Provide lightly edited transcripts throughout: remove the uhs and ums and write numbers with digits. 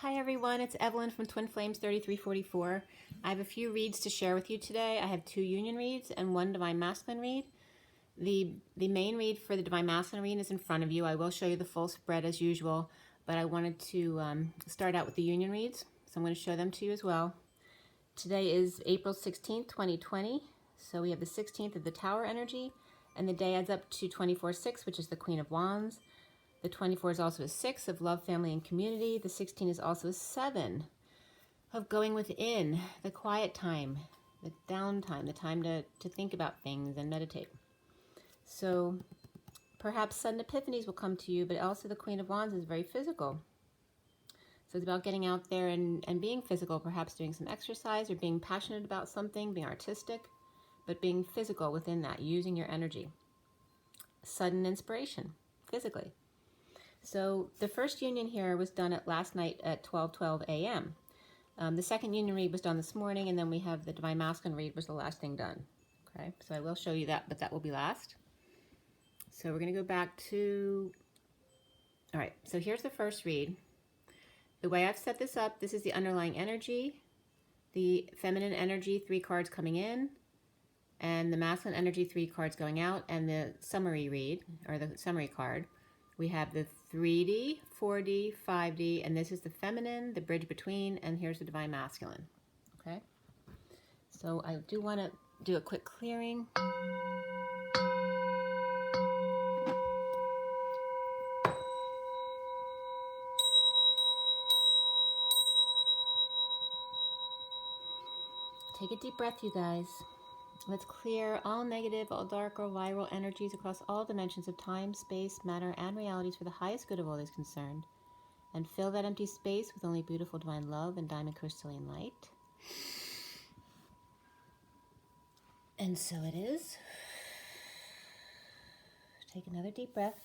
Hi everyone, it's Evelyn from Twin Flames 3344. I have a few reads to share with you today. I have 2 union reads and 1 divine masculine read. The main read for the divine masculine read is in front of you. I will show you the full spread as usual, but I wanted to start out with the union reads, so I'm going to show them to you as well. Today is April 16th, 2020, so we have the 16th of the Tower energy, and the day adds up to 24/6, which is the Queen of Wands. The 24 is also a 6 of love, family, and community. The 16 is also a 7 of going within, the quiet time, the downtime, the time to think about things and meditate. So perhaps sudden epiphanies will come to you, but also the Queen of Wands is very physical. So it's about getting out there and being physical, perhaps doing some exercise or being passionate about something, being artistic, but being physical within that, using your energy. Sudden inspiration, physically. So the first union here was done last night at 12:12 a.m. The second union read was done this morning, and then we have the divine masculine read was the last thing done. Okay, so I will show you that, but that will be last. So we're going to go back to, all right, so here's the first read. The way I've set this up, this is the underlying energy, the feminine energy, 3 cards coming in, and the masculine energy, 3 cards going out, and the summary read, or the summary card. We have the 3D, 4D, 5D, and this is the feminine, the bridge between, and here's the divine masculine. Okay? So I do want to do a quick clearing. Take a deep breath, you guys. Let's clear all negative, all dark or viral energies across all dimensions of time, space, matter, and realities for the highest good of all those concerned. And fill that empty space with only beautiful divine love and diamond crystalline light. And so it is. Take another deep breath.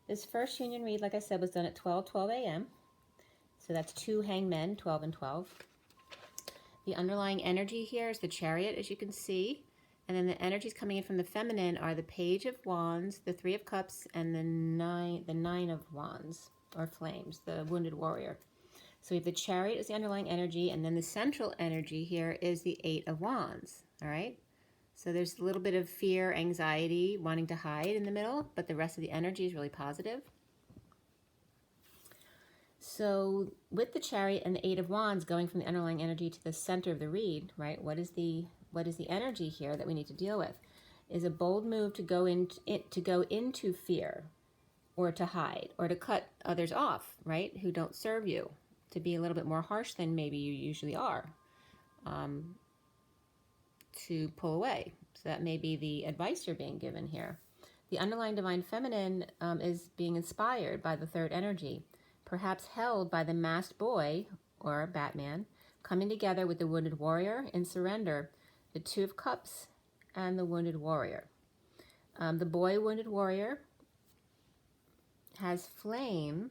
This first union read, like I said, was done at 12:12 a.m. So that's 2 hangmen, 12 and 12. The underlying energy here is the Chariot, as you can see. And then the energies coming in from the feminine are the Page of Wands, the 3 of Cups, and the nine of Wands, or Flames, the Wounded Warrior. So we have the Chariot as the underlying energy, and then the central energy here is the 8 of Wands, all right? So there's a little bit of fear, anxiety, wanting to hide in the middle, but the rest of the energy is really positive. So with the Chariot and the 8 of Wands going from the underlying energy to the center of the read, right? What is the energy here that we need to deal with? Is a bold move to go into fear, or to hide, or to cut others off, right? Who don't serve you, to be a little bit more harsh than maybe you usually are, to pull away. So that may be the advice you're being given here. The underlying divine feminine is being inspired by the 3rd energy, perhaps held by the masked boy, or Batman, coming together with the Wounded Warrior in surrender, the 2 of Cups, and the Wounded Warrior. The boy Wounded Warrior has flame,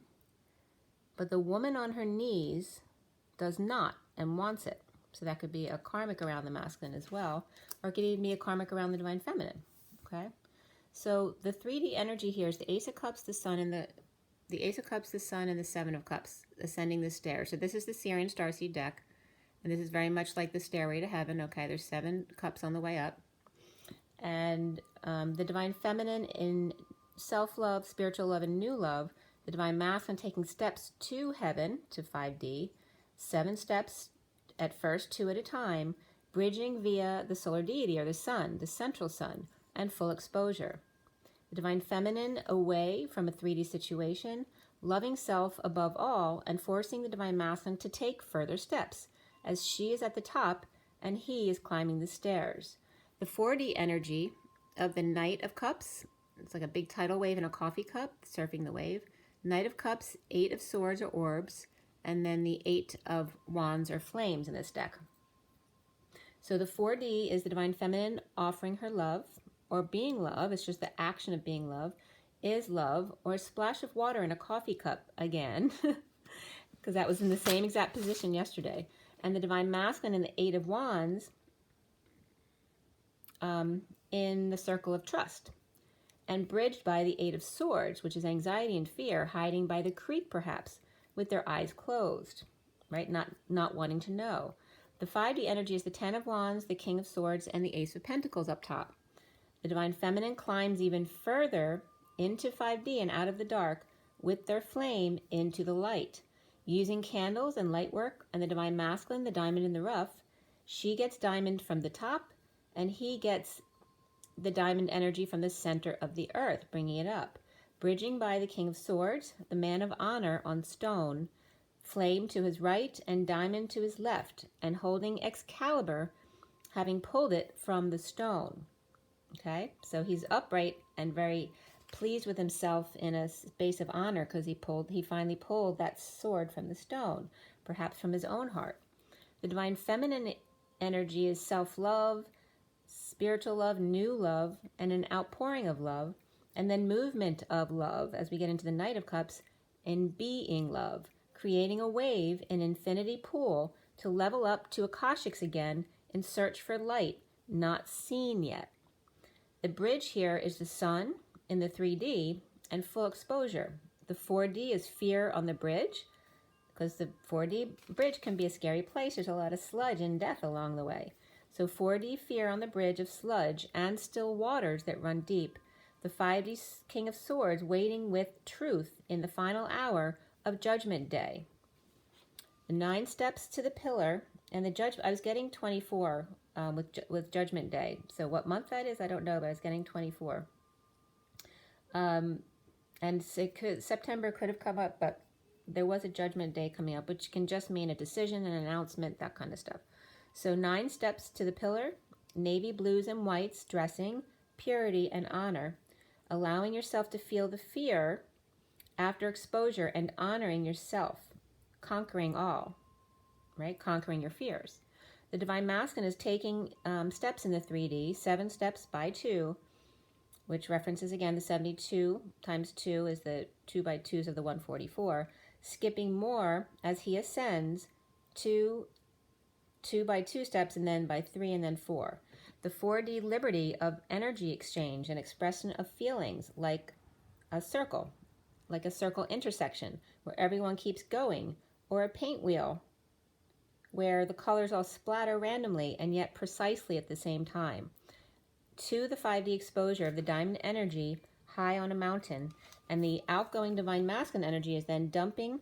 but the woman on her knees does not and wants it. So that could be a karmic around the masculine as well, or it could even be a karmic around the divine feminine. Okay? So the 3D energy here is the Ace of Cups, the Sun, and the Ace of Cups, the Sun, and the 7 of Cups ascending the stairs. So this is the SIRIAN Starseed deck, and this is very much like the Stairway to Heaven. Okay, there's 7 cups on the way up. And the divine feminine in self-love, spiritual love, and new love. The divine masculine taking steps to heaven, to 5D. 7 steps at first, 2 at a time, bridging via the solar deity, or the sun, the central sun, and full exposure. The divine feminine away from a 3D situation, loving self above all, and forcing the divine masculine to take further steps, as she is at the top and he is climbing the stairs. The 4D energy of the Knight of Cups, it's like a big tidal wave in a coffee cup, surfing the wave. Knight of Cups, 8 of Swords or orbs, and then the 8 of Wands or flames in this deck. So the 4D is the divine feminine offering her love, or being love. It's just the action of being love, is love, or a splash of water in a coffee cup again, because that was in the same exact position yesterday. And the divine masculine in the 8 of Wands in the circle of trust, and bridged by the 8 of Swords, which is anxiety and fear, hiding by the creek perhaps, with their eyes closed, right? Not wanting to know. The 5D energy is the 10 of Wands, the King of Swords, and the Ace of Pentacles up top. The Divine Feminine climbs even further into 5D and out of the dark with their flame into the light. Using candles and light work, and the Divine Masculine, the diamond in the rough, she gets diamond from the top, and he gets the diamond energy from the center of the earth, bringing it up. Bridging by the King of Swords, the Man of Honor on stone, flame to his right and diamond to his left, and holding Excalibur, having pulled it from the stone. Okay, so he's upright and very pleased with himself in a space of honor because he finally pulled that sword from the stone, perhaps from his own heart. The Divine Feminine energy is self-love, spiritual love, new love, and an outpouring of love, and then movement of love as we get into the Knight of Cups in being love, creating a wave in infinity pool to level up to Akashics again in search for light, not seen yet. The bridge here is the sun in the 3D and full exposure. The 4D is fear on the bridge, because the 4D bridge can be a scary place. There's a lot of sludge and death along the way. So 4D fear on the bridge of sludge and still waters that run deep. The 5D King of Swords waiting with truth in the final hour of Judgment Day. The 9 steps to the pillar and the judgment. I was getting 24 with Judgment Day. So what month that is, I don't know, but I was getting 24. And September could have come up, but there was a Judgment Day coming up, which can just mean a decision, an announcement, that kind of stuff. So 9 steps to the pillar, navy blues and whites, dressing, purity and honor, allowing yourself to feel the fear after exposure and honoring yourself, conquering all, right? Conquering your fears. The Divine Masculine is taking steps in the 3D, 7 steps by 2, which references again the 72 times 2 is the 2 by 2s of the 144, skipping more as he ascends to 2 by 2 steps and then by 3 and then 4. The 4D liberty of energy exchange and expression of feelings like a circle intersection where everyone keeps going, or a paint wheel where the colors all splatter randomly and yet precisely at the same time. To the 5D exposure of the diamond energy high on a mountain, and the outgoing Divine Masculine energy is then dumping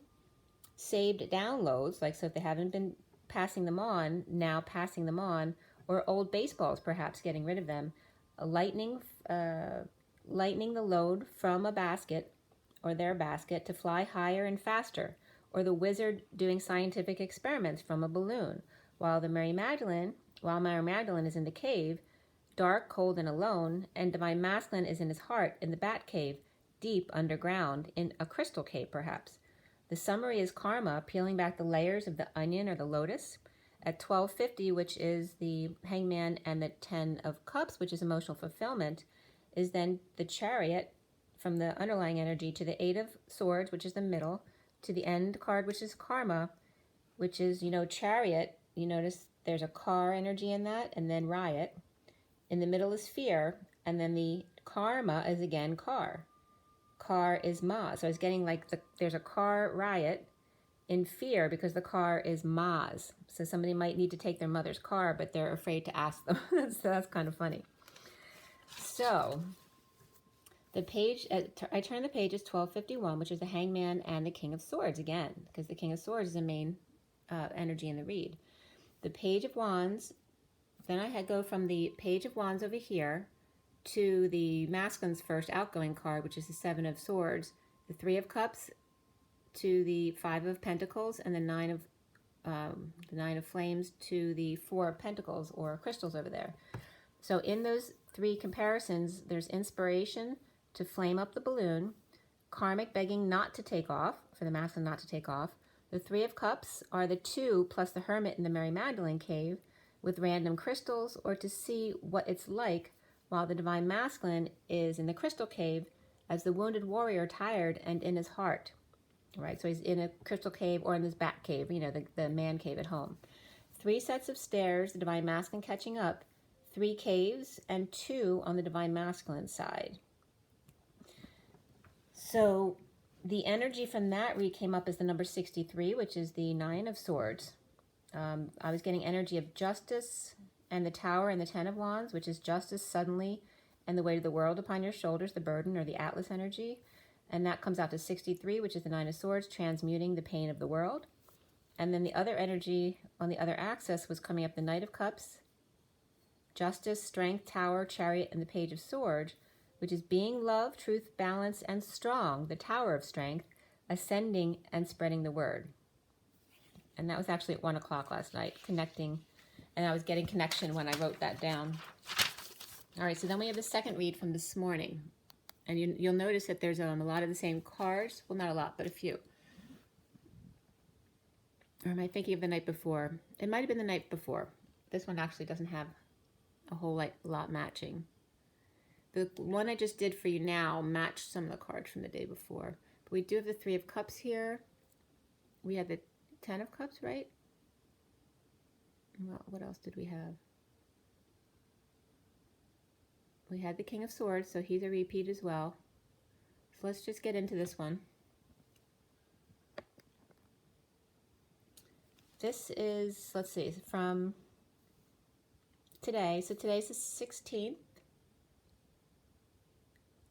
saved downloads, like so if they haven't been passing them on, now passing them on, or old baseballs perhaps, getting rid of them, lightning the load from a basket or their basket to fly higher and faster, or the wizard doing scientific experiments from a balloon, while Mary Magdalene is in the cave, dark, cold, and alone, and Divine Masculine is in his heart in the bat cave, deep underground, in a crystal cave perhaps. The summary is karma, peeling back the layers of the onion or the lotus. At 1250, which is the Hangman, and the 10 of Cups, which is emotional fulfillment, is then the Chariot from the underlying energy to the 8 of Swords, which is the middle, to the end card, which is karma, which is, Chariot. You notice there's a car energy in that, and then riot. In the middle is fear, and then the karma is again car. Car is ma. So I was getting like there's a car riot in fear because the car is ma's. So somebody might need to take their mother's car, but they're afraid to ask them. So that's kind of funny. So the page, I turn the page is 1251, which is the Hangman and the King of Swords again, because the King of Swords is the main energy in the read. The Page of Wands, then I go from the Page of Wands over here to the Masculine's first outgoing card, which is the 7 of Swords, the 3 of Cups to the 5 of Pentacles, and the 9 of Flames to the 4 of Pentacles, or crystals over there. So in those 3 comparisons, there's inspiration to flame up the balloon, karmic begging not to take off, for the Masculine not to take off. The 3 of Cups are the 2 plus the Hermit in the Mary Magdalene cave with random crystals, or to see what it's like while the Divine Masculine is in the crystal cave as the wounded warrior, tired and in his heart. Right, so he's in a crystal cave or in his bat cave, the man cave at home. 3 sets of stairs, the Divine Masculine catching up, 3 caves, and 2 on the Divine Masculine side. So The energy from that read came up as the number 63, which is the Nine of Swords. I was getting energy of justice and the Tower and the Ten of Wands, which is justice suddenly and the weight of the world upon your shoulders, the burden or the Atlas energy. And that comes out to 63, which is the Nine of Swords, transmuting the pain of the world. And then the other energy on the other axis was coming up the Knight of Cups, justice, strength, Tower, Chariot, and the Page of Swords, which is being love, truth, balance, and strong, the Tower of Strength, ascending and spreading the word. And that was actually at 1 o'clock last night, connecting, and I was getting connection when I wrote that down. All right, so then we have the second read from this morning. And you'll notice that there's a lot of the same cards. Well, not a lot, but a few. Or am I thinking of the night before? It might have been the night before. This one actually doesn't have a whole lot matching. The one I just did for you now matched some of the cards from the day before. But we do have the Three of Cups here. We had the Ten of Cups, right? Well, what else did we have? We had the King of Swords, so he's a repeat as well. So let's just get into this one. This is, let's see, from today. So today's the 16th,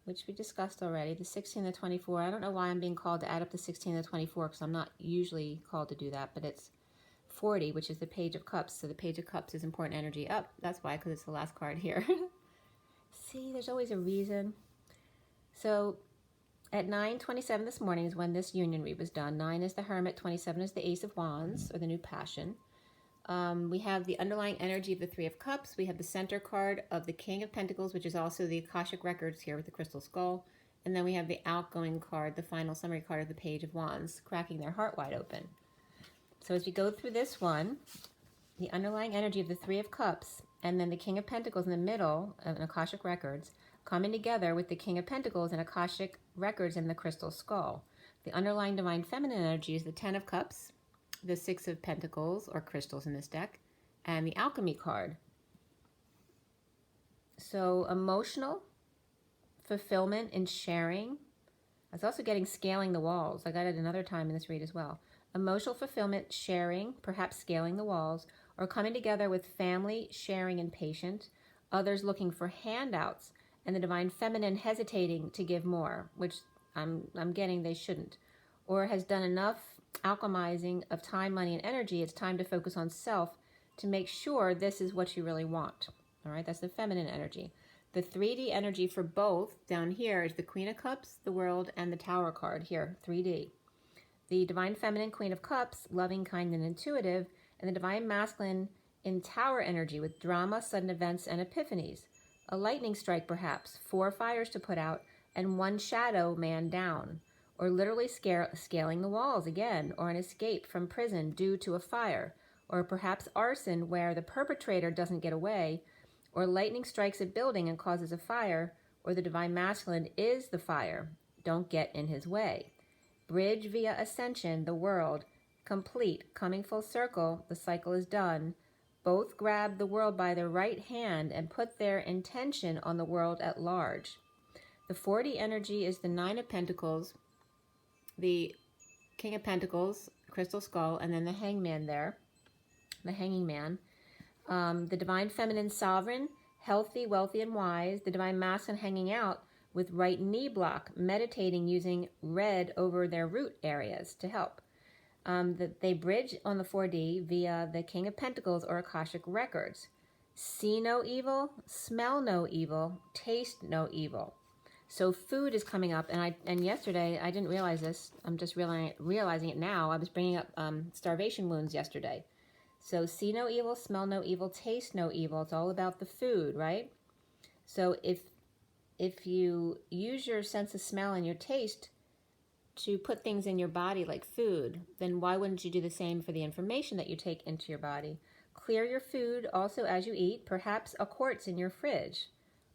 which we discussed already. The 16th and the 24. I don't know why I'm being called to add up the 16 and the 24 because I'm not usually called to do that, but it's 40, which is the Page of Cups. So the Page of Cups is important energy. Oh, that's why, because it's the last card here. See, there's always a reason. So at 9:27 this morning is when this union read was done. 9 is the Hermit, 27 is the Ace of Wands, or the New Passion. We have the underlying energy of the Three of Cups. We have the center card of the King of Pentacles, which is also the Akashic Records here with the crystal skull. And then we have the outgoing card, the final summary card of the Page of Wands, cracking their heart wide open. So as we go through this one, the underlying energy of the Three of Cups, and then the King of Pentacles in the middle of an Akashic Records, coming together with the King of Pentacles and Akashic Records in the crystal skull. The underlying divine feminine energy is the Ten of Cups, the Six of Pentacles, or crystals in this deck, and the Alchemy card. So emotional fulfillment and sharing. I was also getting scaling the walls. I got it another time in this read as well. Emotional fulfillment, sharing, perhaps scaling the walls, or coming together with family, sharing, and patient. Others looking for handouts, and the divine feminine hesitating to give more, which I'm getting they shouldn't. Or has done enough alchemizing of time, money, and energy. It's time to focus on self to make sure this is what you really want. All right, that's the feminine energy. The 3D energy for both down here is the Queen of Cups, the World, and the Tower card here, 3D. The Divine Feminine Queen of Cups, loving, kind, and intuitive, and the Divine Masculine in Tower energy with drama, sudden events, and epiphanies. A lightning strike, perhaps, 4 fires to put out, and 1 shadow man down. Or literally scaling the walls again, or an escape from prison due to a fire, or perhaps arson where the perpetrator doesn't get away, or lightning strikes a building and causes a fire, or the Divine Masculine is the fire. Don't get in his way. Bridge via ascension, the world, complete, coming full circle, the cycle is done. Both grab the world by their right hand and put their intention on the world at large. The 4D energy is the Nine of Pentacles, the King of Pentacles, Crystal Skull, and then the Hangman there, the Hanging Man. The Divine Feminine Sovereign, healthy, wealthy, and wise. The Divine Masculine hanging out with right knee block, meditating using red over their root areas to help. They bridge on the 4D via the King of Pentacles or Akashic Records. See no evil, smell no evil, taste no evil. So food is coming up, and yesterday, I didn't realize this, I'm just realizing it now. I was bringing up starvation wounds yesterday. So see no evil, smell no evil, taste no evil. It's all about the food, right? So if you use your sense of smell and your taste to put things in your body like food, then why wouldn't you do the same for the information that you take into your body? Clear your food also as you eat, perhaps a quartz in your fridge,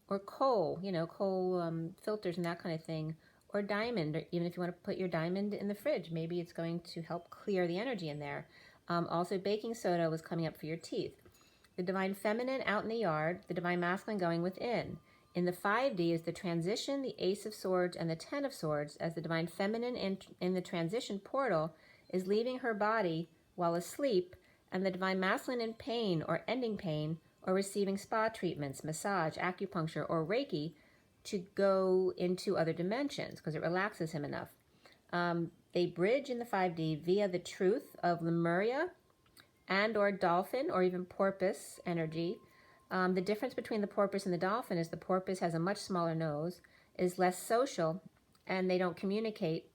or coal, coal filters and that kind of thing, or diamond, or even if you want to put your diamond in the fridge, maybe it's going to help clear the energy in there. Also, baking soda was coming up for your teeth. The Divine Feminine out in the yard, the Divine Masculine going within. In the 5D is the transition, the Ace of Swords, and the Ten of Swords, as the Divine Feminine in the transition portal is leaving her body while asleep, and the Divine Masculine in pain or ending pain or receiving spa treatments, massage, acupuncture, or Reiki to go into other dimensions because it relaxes him enough. They bridge in the 5D via the truth of Lemuria and or dolphin or even porpoise energy. The difference between the porpoise and the dolphin is the porpoise has a much smaller nose, is less social, and they don't communicate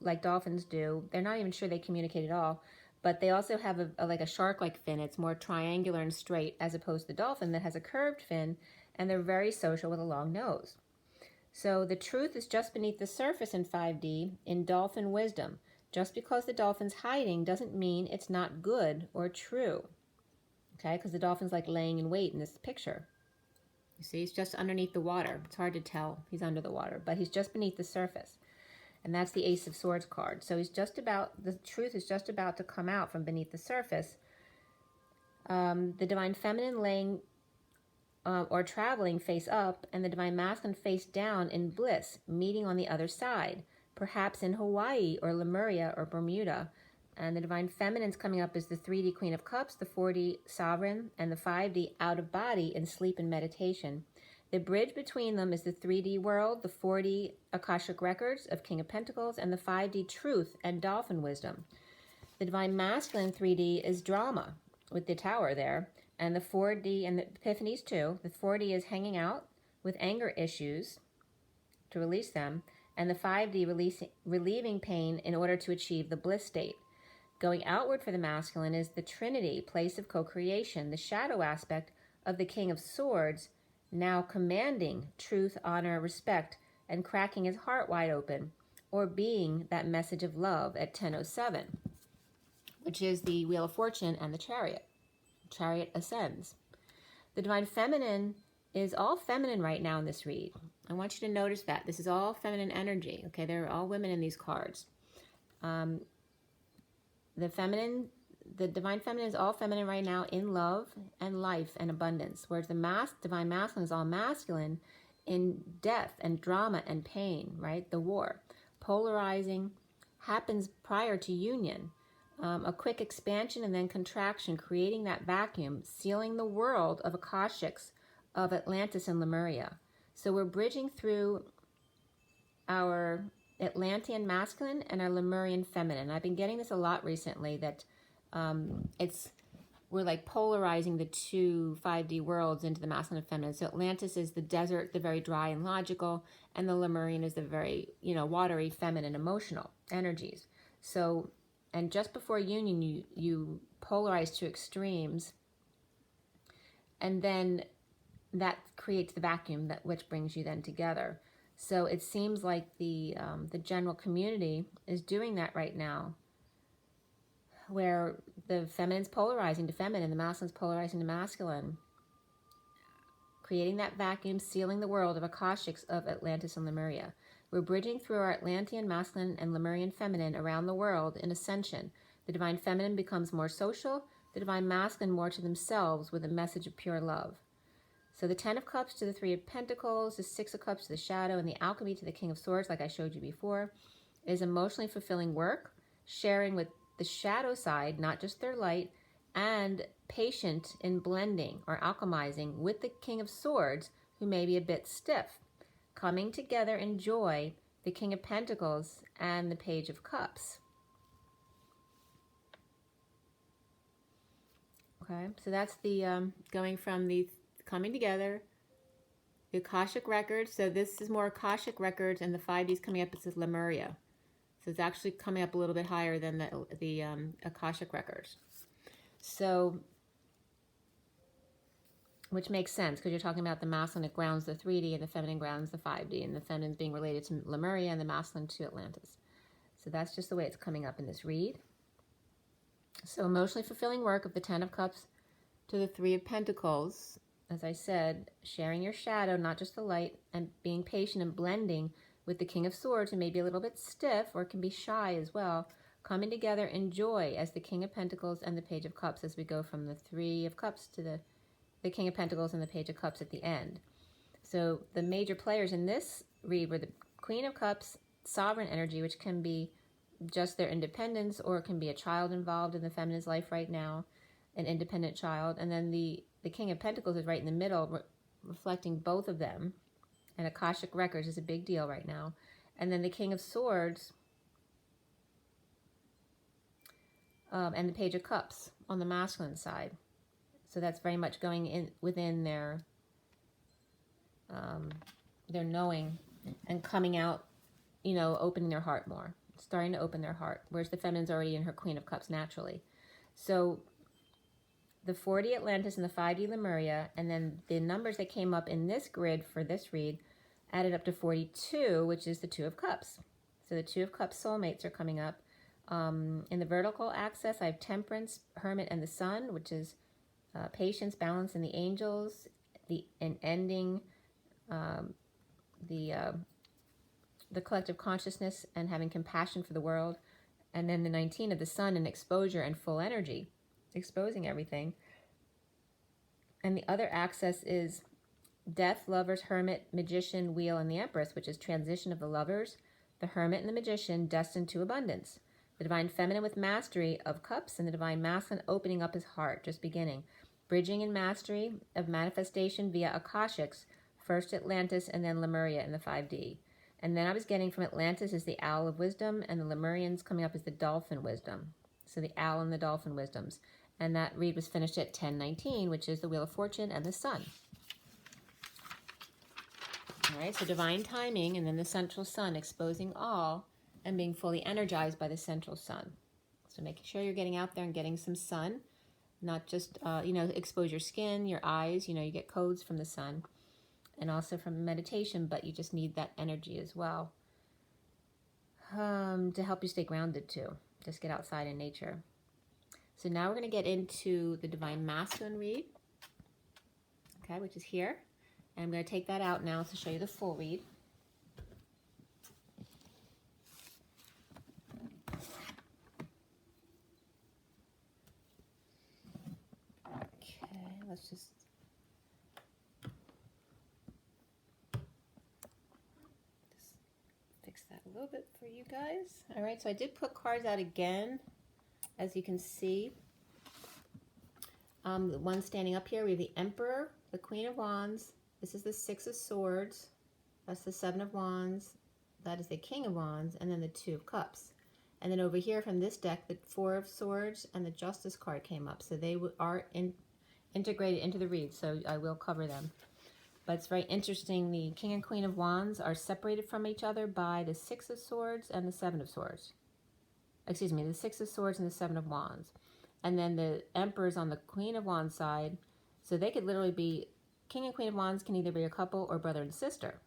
like dolphins do. They're not even sure they communicate at all, but they also have like a shark-like fin. It's more triangular and straight as opposed to the dolphin that has a curved fin, and they're very social with a long nose. So the truth is just beneath the surface in 5D in dolphin wisdom. Just because the dolphin's hiding doesn't mean it's not good or true. Okay, because the dolphin's like laying in wait in this picture. You see, he's just underneath the water. It's hard to tell he's under the water, but he's just beneath the surface. And that's the Ace of Swords card. So he's just about, the truth is just about to come out from beneath the surface. The Divine Feminine laying or traveling face up, and the Divine Masculine face down in bliss, meeting on the other side, perhaps in Hawaii or Lemuria or Bermuda. And the Divine Feminine's coming up is the 3D Queen of Cups, the 4D Sovereign, and the 5D Out of Body in sleep and meditation. The bridge between them is the 3D world, the 4D Akashic Records of King of Pentacles, and the 5D Truth and Dolphin Wisdom. The Divine Masculine 3D is drama with the tower there, and the 4D, and the Epiphanies too. The 4D is hanging out with anger issues to release them, and the 5D relieving pain in order to achieve the bliss state. Going outward for the masculine is the Trinity, place of co-creation, the shadow aspect of the King of Swords, now commanding truth, honor, respect, and cracking his heart wide open, or being that message of love at 10:07, which is the Wheel of Fortune and the Chariot. Chariot ascends. The Divine Feminine is all feminine right now in this read. I want you to notice that. This is all feminine energy, okay? They're all women in these cards. The Divine Feminine is all feminine right now in love and life and abundance, whereas the Divine Masculine is all masculine in death and drama and pain, right? The war. Polarizing happens prior to union. A quick expansion and then contraction, creating that vacuum, sealing the world of Akashics of Atlantis and Lemuria. So we're bridging through our Atlantean masculine and our Lemurian feminine. I've been getting this a lot recently, that we're like polarizing the two 5D worlds into the masculine and feminine. So Atlantis is the desert, the very dry and logical, and the Lemurian is the very, watery, feminine, emotional energies. So, and just before union, you polarize to extremes, and then that creates the vacuum which brings you then together. So it seems like the general community is doing that right now, where the feminine's polarizing to feminine, the masculine's polarizing to masculine, creating that vacuum, sealing the world of Akashics of Atlantis and Lemuria. We're bridging through our Atlantean masculine and Lemurian feminine around the world in ascension. The Divine Feminine becomes more social, the Divine Masculine more to themselves with a message of pure love. So the 10 of Cups to the 3 of Pentacles, the 6 of Cups to the Shadow, and the Alchemy to the King of Swords, like I showed you before, is emotionally fulfilling work, sharing with the shadow side, not just their light, and patient in blending or alchemizing with the King of Swords, who may be a bit stiff. Coming together in joy, the King of Pentacles and the Page of Cups. Okay, so that's the going from the coming together, the Akashic Records. So this is more Akashic Records, and the 5D's coming up, it says Lemuria. So it's actually coming up a little bit higher than the Akashic Records. So, which makes sense, because you're talking about the masculine that grounds the 3D, and the feminine grounds the 5D, and the feminine being related to Lemuria, and the masculine to Atlantis. So that's just the way it's coming up in this read. So emotionally fulfilling work of the 10 of Cups to the 3 of Pentacles. As I said, sharing your shadow, not just the light, and being patient and blending with the King of Swords, who may be a little bit stiff or can be shy as well, coming together in joy as the King of Pentacles and the Page of Cups, as we go from the 3 of Cups to the the King of Pentacles and the Page of Cups at the end. So the major players in this read were the Queen of Cups, sovereign energy, which can be just their independence, or it can be a child involved in the feminine's life right now, an independent child. And then the King of Pentacles is right in the middle, reflecting both of them. And Akashic Records is a big deal right now. And then the King of Swords and the Page of Cups on the masculine side. So that's very much going in within their knowing and coming out, you know, opening their heart more, starting to open their heart, whereas the feminine's already in her Queen of Cups naturally. So the 4D Atlantis and the 5D Lemuria, and then the numbers that came up in this grid for this read added up to 42, which is the Two of Cups. So the Two of Cups soulmates are coming up. In the vertical axis, I have Temperance, Hermit, and the Sun, which is patience, balance, and the angels, and ending the collective consciousness and having compassion for the world. And then the 19 of the Sun and exposure and full energy, exposing everything. And the other axis is Death, Lovers, Hermit, Magician, Wheel, and the Empress, which is transition of the Lovers, the Hermit, and the Magician, destined to abundance. The Divine Feminine with mastery of Cups, and the Divine Masculine opening up his heart, just beginning. Bridging and mastery of manifestation via Akashics, first Atlantis and then Lemuria in the 5D. And then I was getting from Atlantis is the Owl of Wisdom, and the Lemurians coming up as the Dolphin Wisdom. So the Owl and the Dolphin Wisdoms. And that read was finished at 10:19, which is the Wheel of Fortune and the Sun. All right, so divine timing, and then the central sun exposing all and being fully energized by the central sun. So making sure you're getting out there and getting some sun, not just, you know, expose your skin, your eyes, you know, you get codes from the sun and also from meditation, but you just need that energy as well to help you stay grounded too. Just get outside in nature. So now we're going to get into the Divine Masculine read, okay, which is here. And I'm going to take that out now to show you the full read. Okay, let's just fix that a little bit for you guys. All right, so I did put cards out again, as you can see. The one standing up here, we have the Emperor, the Queen of Wands. This is the Six of Swords. That's the Seven of Wands. That is the King of Wands, and then the Two of Cups. And then over here from this deck, the Four of Swords and the Justice card came up. So they are integrated into the read, so I will cover them. But it's very interesting. The King and Queen of Wands are separated from each other by the Six of Swords and the Seven of Swords. Excuse me, the Six of Swords and the Seven of Wands. And then the Emperor's on the Queen of Wands side. So they could literally be, King and Queen of Wands can either be a couple or brother and sister.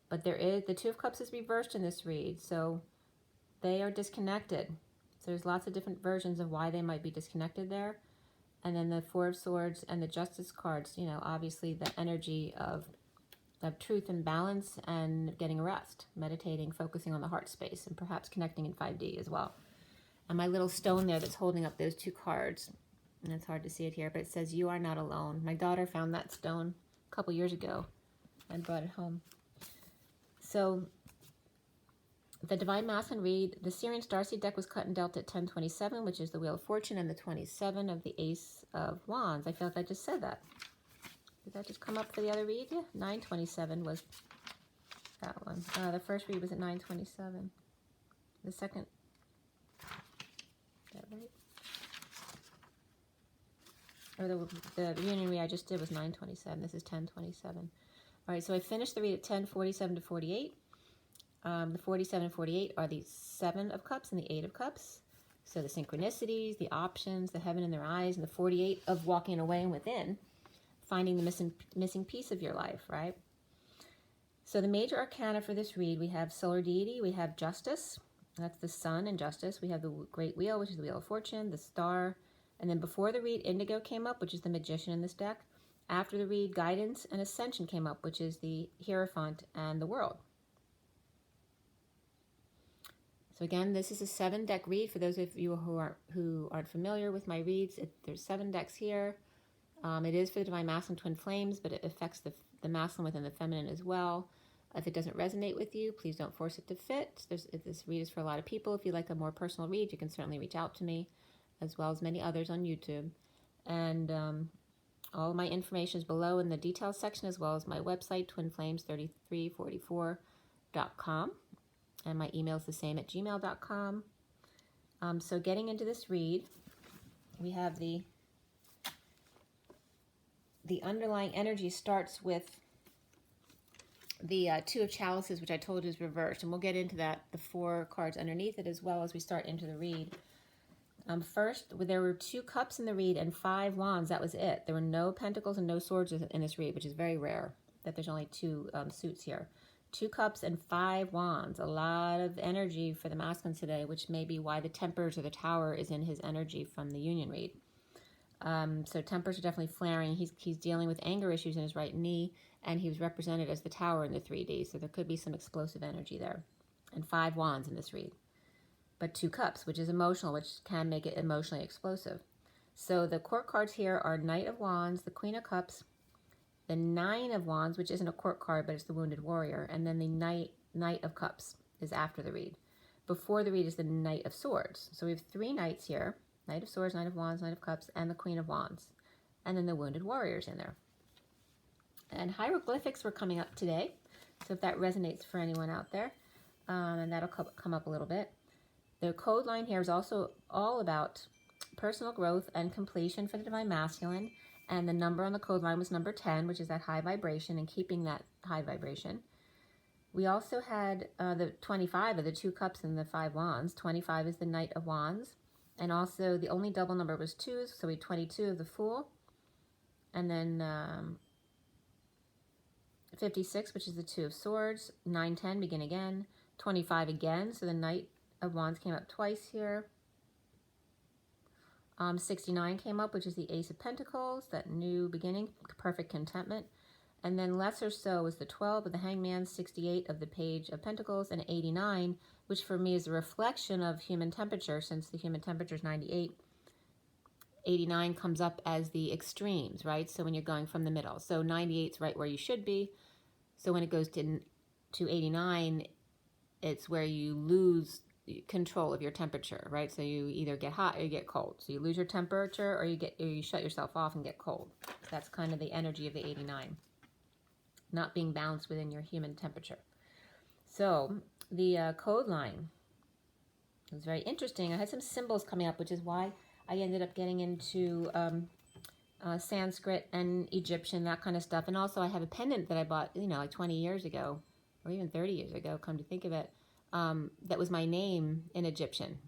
But there is, the Two of Cups is reversed in this read, so they are disconnected. So there's lots of different versions of why they might be disconnected there. And then the Four of Swords and the Justice cards, you know, obviously the energy of truth and balance and getting a rest, meditating, focusing on the heart space, and perhaps connecting in 5D as well. And my little stone there that's holding up those two cards, and it's hard to see it here, but it says, "You are not alone." My daughter found that stone a couple years ago and brought it home. So the Divine Masculine read, the SIRIAN Starseed deck was cut and dealt at 1027, which is the Wheel of Fortune, and the 27 of the Ace of Wands. I feel like I just said that. Did that just come up for the other read? Yeah, 927 was that one. The first read was at 927. The second, is that right? Or the reunion read I just did was 927. This is 1027. All right, so I finished the read at 1047 to 48. The 47 and 48 are the Seven of Cups and the Eight of Cups. So the synchronicities, the options, the heaven in their eyes, and the 48 of walking away and within, finding the missing piece of your life, right? So the major arcana for this read, we have Solar Deity, we have Justice, that's the Sun and Justice. We have the Great Wheel, which is the Wheel of Fortune, the Star, and then before the read, Indigo came up, which is the Magician in this deck. After the read, Guidance and Ascension came up, which is the Hierophant and the World. So again, this is a 7-deck read for those of you who aren't familiar with my reads. There's 7 decks here. It is for the divine masculine twin flames, but it affects the masculine within the feminine as well. If it doesn't resonate with you, please don't force it to fit. This read is for a lot of people. If you like a more personal read, you can certainly reach out to me, as well as many others on YouTube. And all of my information is below in the details section, as well as my website, twinflames3344.com. And my email is the same at gmail.com. So getting into this read, we have the underlying energy starts with the Two of Chalices, which I told you is reversed. And we'll get into that, the 4 cards underneath it, as well as we start into the read. First, there were 2 cups in the read and 5 wands. That was it. There were no pentacles and no swords in this read, which is very rare that there's only 2 suits here. 2 cups and 5 wands. A lot of energy for the masculine today, which may be why the Tempers or the Tower is in his energy from the Union read. So Tempers are definitely flaring. He's dealing with anger issues in his right knee, and he was represented as the Tower in the 3D. So there could be some explosive energy there. And 5 wands in this read. But 2 cups, which is emotional, which can make it emotionally explosive. So the court cards here are Knight of Wands, the Queen of Cups, the 9 of Wands, which isn't a court card, but it's the Wounded Warrior, and then the Knight of Cups is after the read. Before the read is the Knight of Swords. So we have 3 knights here, Knight of Swords, Knight of Wands, Knight of Cups, and the Queen of Wands. And then the Wounded Warriors in there. And hieroglyphics were coming up today, so if that resonates for anyone out there, and that'll come up a little bit. The code line here is also all about personal growth and completion for the divine masculine, and the number on the code line was number 10, which is that high vibration, and keeping that high vibration. We also had the 25 of the 2 cups and the 5 wands. 25 is the Knight of Wands, and also the only double number was 2s, so we had 22 of the Fool, and then 56, which is the 2 of Swords. 9, 10, begin again. 25 again, so the Knight of Wands came up twice here. 69 came up, which is the Ace of Pentacles, that new beginning, perfect contentment. And then lesser so was the 12 of the Hangman, 68 of the Page of Pentacles, and 89, which for me is a reflection of human temperature, since the human temperature is 98. 89 comes up as the extremes, right? So when you're going from the middle. So 98 is right where you should be. So when it goes to 89, it's where you lose control of your temperature, right? So you either get hot or you get cold. So you lose your temperature, or you shut yourself off and get cold. So that's kind of the energy of the 89, not being balanced within your human temperature. So the code line was very interesting. I had some symbols coming up, which is why I ended up getting into Sanskrit and Egyptian, that kind of stuff. And also I have a pendant that I bought, like 20 years ago, or even 30 years ago, come to think of it. That was my name in Egyptian,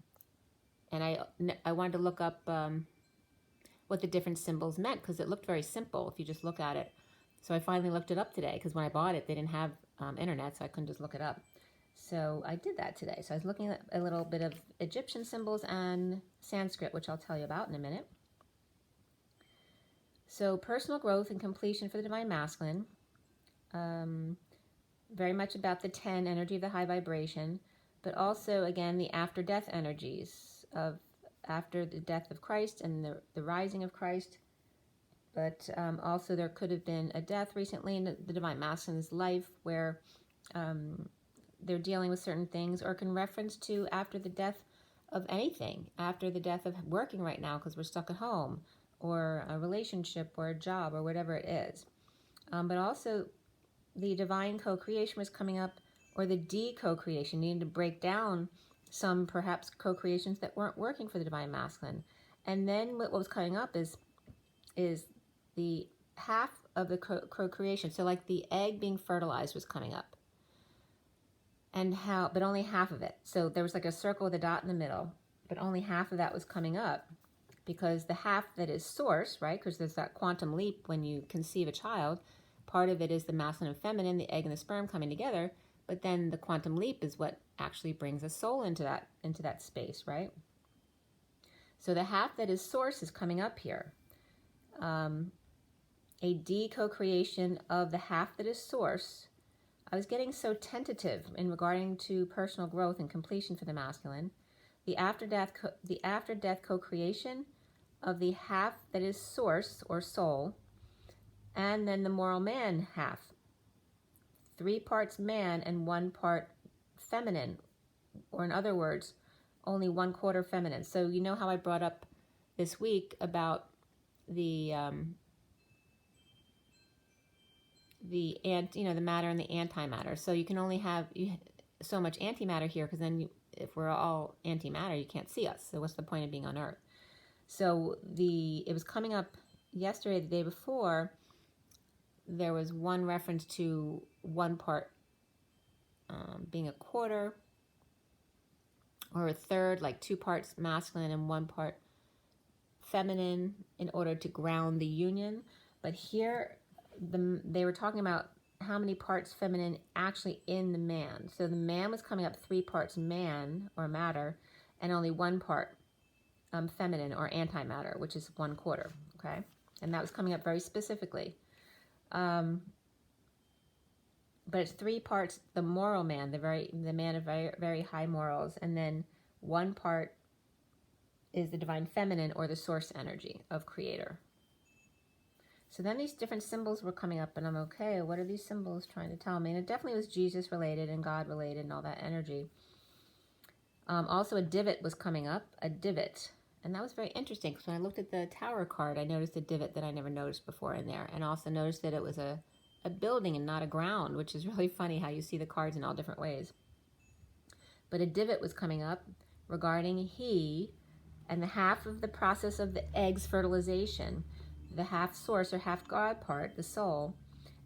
and I wanted to look up what the different symbols meant, because it looked very simple if you just look at it. So I finally looked it up today, because when I bought it, they didn't have internet, so I couldn't just look it up. So I did that today. So I was looking at a little bit of Egyptian symbols and Sanskrit, which I'll tell you about in a minute. So personal growth and completion for the divine masculine. Very much about the 10 energy of the high vibration, but also, again, the after-death energies of after the death of Christ and the rising of Christ. But also there could have been a death recently in the divine masculine's life where they're dealing with certain things, or can reference to after the death of anything, after the death of working right now because we're stuck at home, or a relationship or a job or whatever it is. But also the divine co-creation was coming up, or the de-co-creation, needing to break down some perhaps co-creations that weren't working for the divine masculine. And then what was coming up is the half of the co-creation. So like the egg being fertilized was coming up, and how, but only half of it. So there was like a circle with a dot in the middle, but only half of that was coming up, because the half that is source, right? Because there's that quantum leap when you conceive a child. Part of it is the masculine and feminine, the egg and the sperm coming together, but then the quantum leap is what actually brings a soul into that space, right? So the half that is source is coming up here. A de-co-creation of the half that is source. I was getting so tentative in regarding to personal growth and completion for the masculine. The after-death co-creation of the half that is source or soul, and then the moral man half. 3 parts man and 1 part feminine, or in other words, only 1/4 feminine. So you know how I brought up this week about the matter and the antimatter. So you can only have so much antimatter here, because then if we're all antimatter, you can't see us. So what's the point of being on Earth? So it was coming up yesterday, the day before, there was one reference to 1 part being a quarter or a third, like 2 parts masculine and 1 part feminine, in order to ground the union. But here they were talking about how many parts feminine actually in the man. So the man was coming up 3 parts man or matter, and only 1 part feminine or antimatter, which is 1/4. Okay, and that was coming up very specifically. But it's 3 parts the moral man, the man of very, very high morals, and then 1 part is the divine feminine, or the source energy of creator. So then these different symbols were coming up, and I'm okay, what are these symbols trying to tell me? And it definitely was Jesus related and God related and all that energy. Also a divot was coming up, a divot. And that was very interesting, because when I looked at the Tower card, I noticed a divot that I never noticed before in there. And also noticed that it was a building and not a ground, which is really funny how you see the cards in all different ways. But a divot was coming up regarding he and the half of the process of the egg's fertilization, the half source or half God part, the soul,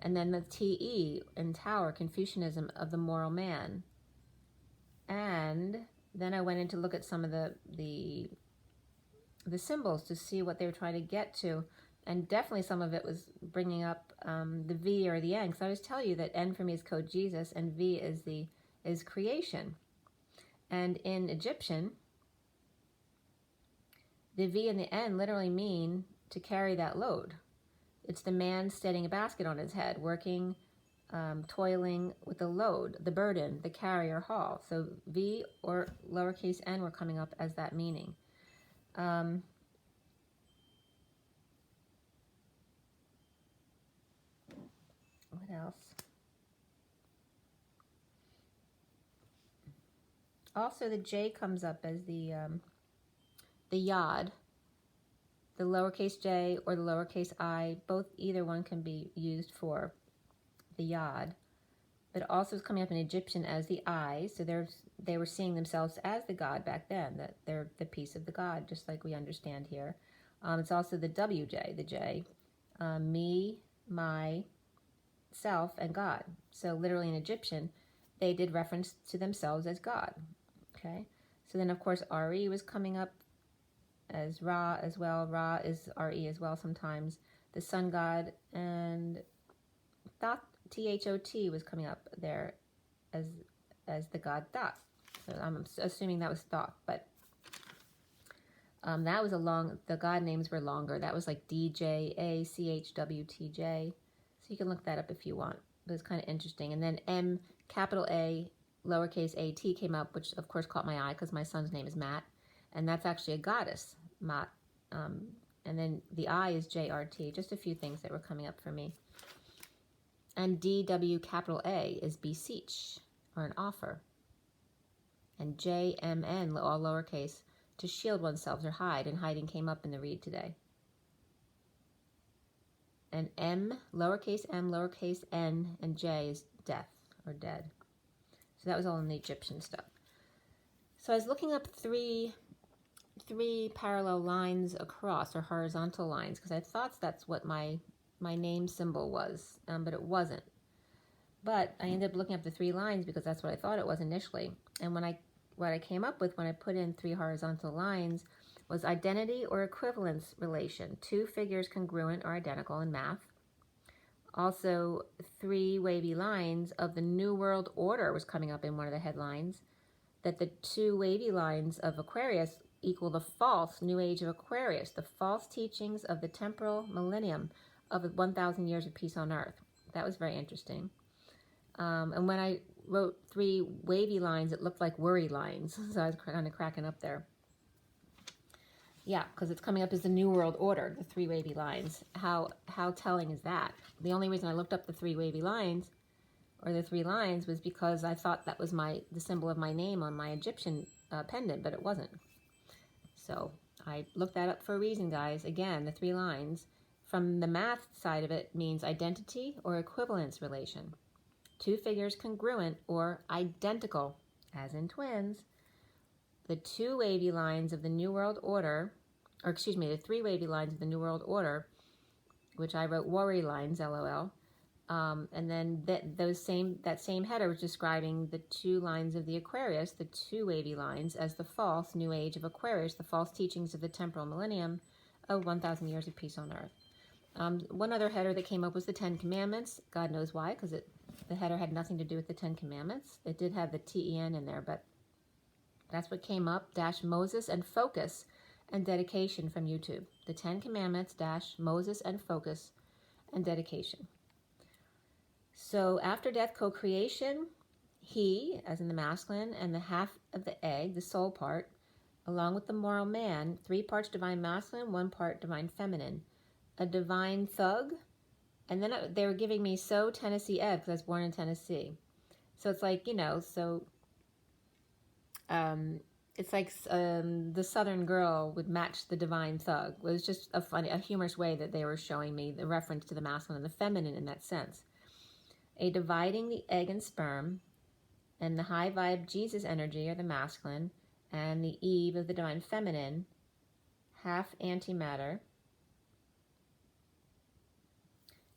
and then the TE in Tower, Confucianism of the moral man. And then I went in to look at some of the symbols to see what they were trying to get to, and definitely some of it was bringing up the V or the N. So I always tell you that N for me is code Jesus, and V is creation. And in Egyptian, the V and the N literally mean to carry that load. It's the man steadying a basket on his head, working, toiling with the load, the burden, the carrier haul. So V or lowercase n were coming up as that meaning. What else? Also, the J comes up as the yod, the lowercase j or the lowercase I. Both, either one can be used for the yod. But it also is coming up in Egyptian as the I. So they were seeing themselves as the God back then, that they're the piece of the God, just like we understand here. It's also the WJ, the J, me, my, self, and God. So literally in Egyptian, they did reference to themselves as God. Okay, so then of course RE was coming up as Ra as well. Ra is RE as well sometimes. The sun god, and Thoth, THOT, was coming up there as the god Thoth. So I'm assuming that was Thoth, but that was the god names were longer. That was like DJACHWTJ. So you can look that up if you want. But it's kind of interesting. And then M, capital A, lowercase AT came up, which of course caught my eye because my son's name is Matt. And that's actually a goddess, Mat. And then the I is JRT. Just a few things that were coming up for me. And DW capital A is beseech, or an offer. And JMN, all lowercase, to shield oneself or hide. And hiding came up in the read today. And M, lowercase n, and J is death or dead. So that was all in the Egyptian stuff. So I was looking up three parallel lines across, or horizontal lines, because I thought that's what my name symbol was, but it wasn't. But I ended up looking up the 3 lines because that's what I thought it was initially. And what I came up with when I put in 3 horizontal lines was identity or equivalence relation, 2 figures congruent or identical in math. Also, 3 wavy lines of the New World Order was coming up in one of the headlines, that the 2 wavy lines of Aquarius equal the false New Age of Aquarius, the false teachings of the temporal millennium of 1,000 years of peace on earth. That was very interesting. And when I wrote 3 wavy lines, it looked like worry lines, so I was kind of cracking up there. Yeah, because it's coming up as the New World Order, the three wavy lines. How telling is that? The only reason I looked up the three wavy lines, or the three lines, was because I thought that was the symbol of my name on my Egyptian pendant, but it wasn't. So I looked that up for a reason, guys. Again, the three lines from the math side of it means identity or equivalence relation. Two figures congruent or identical, as in twins. The two wavy lines of the New World Order, or excuse me, the three wavy lines of the New World Order, which I wrote worry lines, LOL. And then that same header was describing the two lines of the Aquarius, the two wavy lines, as the false New Age of Aquarius, the false teachings of the temporal millennium of 1,000 years of peace on earth. One other header that came up was the Ten Commandments. God knows why, because the header had nothing to do with the Ten Commandments. It did have the TEN in there, but that's what came up. Dash Moses and focus and dedication from YouTube. The Ten Commandments dash Moses and focus and dedication. So after death, co-creation, he, as in the masculine, and the half of the egg, the soul part, along with the moral man, 3 parts divine masculine, 1 part divine feminine, a divine thug, and then they were giving me so Tennessee Ed, because I was born in Tennessee. So it's like, it's like the Southern girl would match the divine thug. It was just a humorous way that they were showing me the reference to the masculine and the feminine in that sense. A dividing the egg and sperm, and the high vibe Jesus energy, or the masculine, and the Eve of the divine feminine, half antimatter.